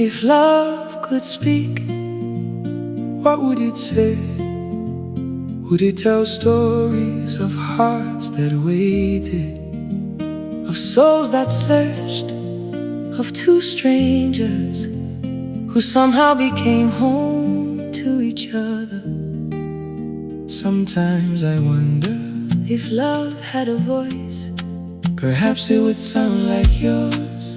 If love could speak, what would it say? Would it tell stories of hearts that waited, of souls that searched, of two strangers who somehow became home to each other? Sometimes I wonder if love had a voice, perhaps it would sound like yours.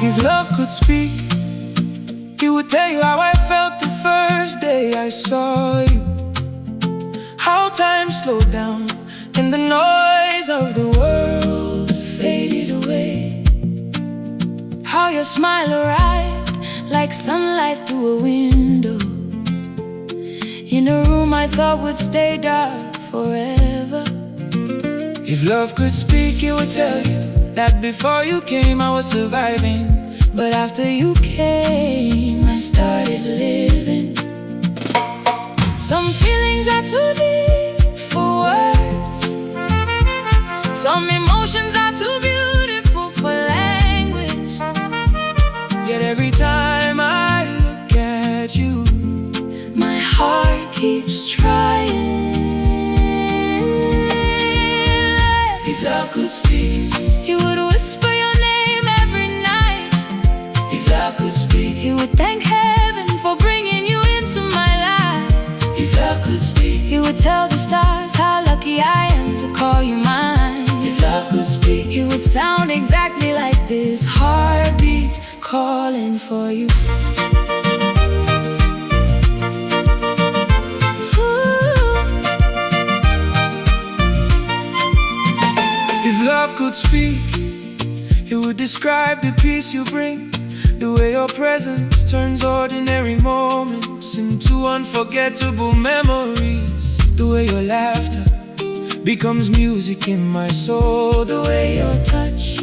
If love could speak, it would tell you how I felt the first day I saw you, how time slowed down and the noise of the world faded away, how your smile arrived like sunlight through a window in a room I thought would stay dark forever. If love could speak, it would tell you that before you came I was surviving, but after you came I started living. Some feelings are too deep for words, some emotions are too beautiful for language. Yet every time I look at you, my heart keeps trying. If love could speak, he would whisper your name every night. If love could speak, he would thank heaven for bringing you into my life. If love could speak, he would tell the stars how lucky I am to call you mine. If love could speak, he would sound exactly like this heartbeat calling for you. If love could speak, it would describe the peace you bring, the way your presence turns ordinary moments into unforgettable memories, the way your laughter becomes music in my soul, the way your touch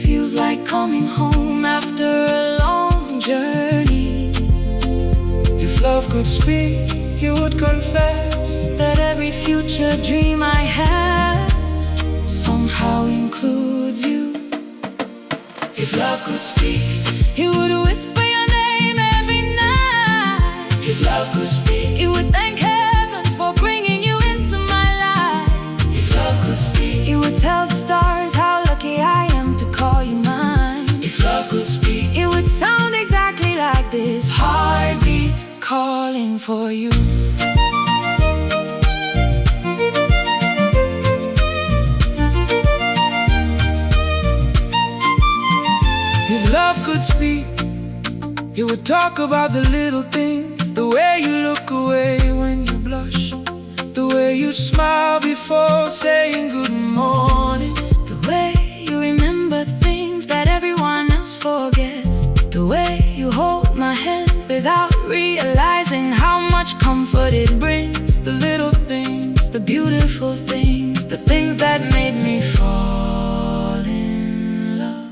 feels like coming home after a long journey. If love could speak, it would confess that every future dream I have somehow includes you. If love could speak, he would whisper your name every night. If love could speak, he would thank heaven for bringing you into my life. If love could speak, he would tell the stars how lucky I am to call you mine. If love could speak, it would sound exactly like this heartbeat calling for you. If love could speak, it would talk about the little things, the way you look away when you blush, the way you smile before saying good morning, the way you remember things that everyone else forgets, the way you hold my hand without realizing how much comfort it brings, the little things, the beautiful things, the things that made me fall in love.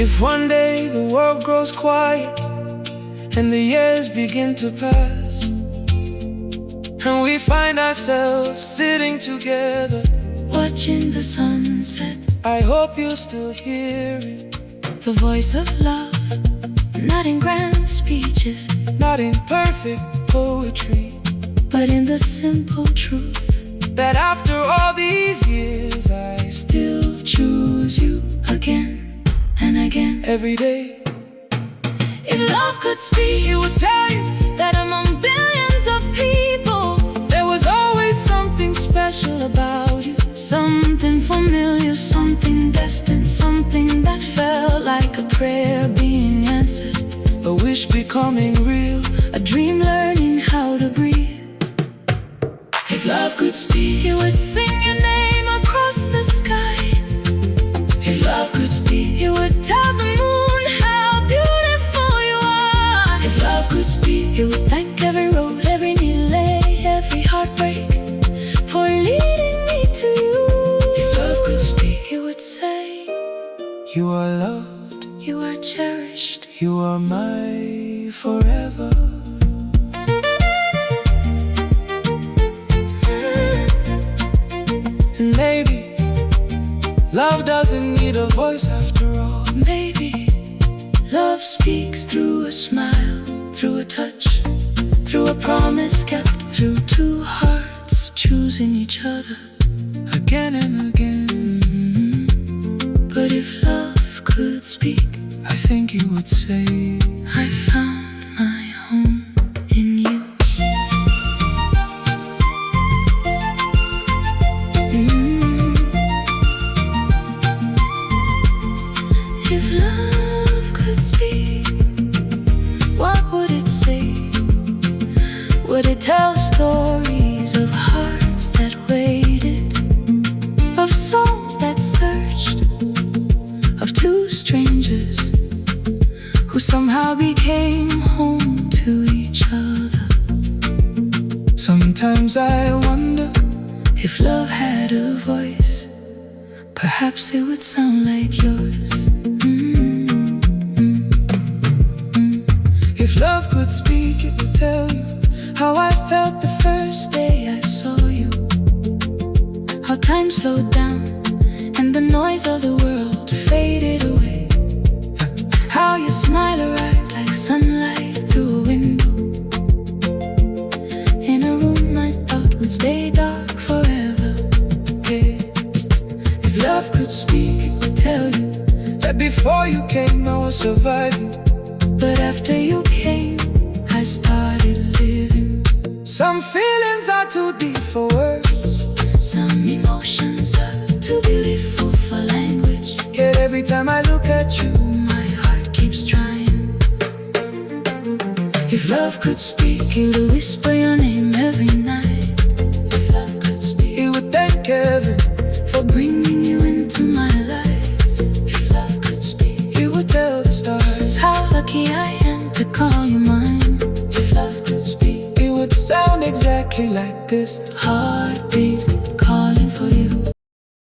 If one day the world grows quiet and the years begin to pass, and we find ourselves sitting together watching the sunset, I hope you'll still hear it, the voice of love, not in grand speeches, not in perfect poetry, but in the simple truth that after all these years I still choose you again and again, every day. If love could speak, it would tell you that among billions of people there was always something special about you, something familiar, something destined, something that felt like a prayer being answered, a wish becoming real, a dream learning how to breathe. You are loved, you are cherished, you are my forever. And maybe love doesn't need a voice after all. Maybe love speaks through a smile, through a touch, through a promise kept, through two hearts choosing each other Again and again. But if love could speak, I think you would say, I found my home in you. If love could speak, what would it say? Would it tell stories of hearts that waited, of souls that searched, of two strangers who somehow became home to each other? sometimes I wonder If love had a voice, perhaps it would sound like yours. if love could speak, it would tell you How I felt the first day I saw you, how time slowed down and the noise of the world faded away, how your smile arrived like sunlight through a window, in a room I thought would stay dark forever. Yeah. If love could speak, it would tell you that before you came I was surviving, but after you came I started living. some feelings are too deep for words, Some emotions are too beautiful for language, yet every time I look at you, my heart keeps trying. If love could speak, it would whisper your name every night. If love could speak, it would thank heaven for bringing you into my life. If love could speak, it would tell the stars how lucky I am to call you mine. If love could speak, it would sound exactly like this. heartfelt.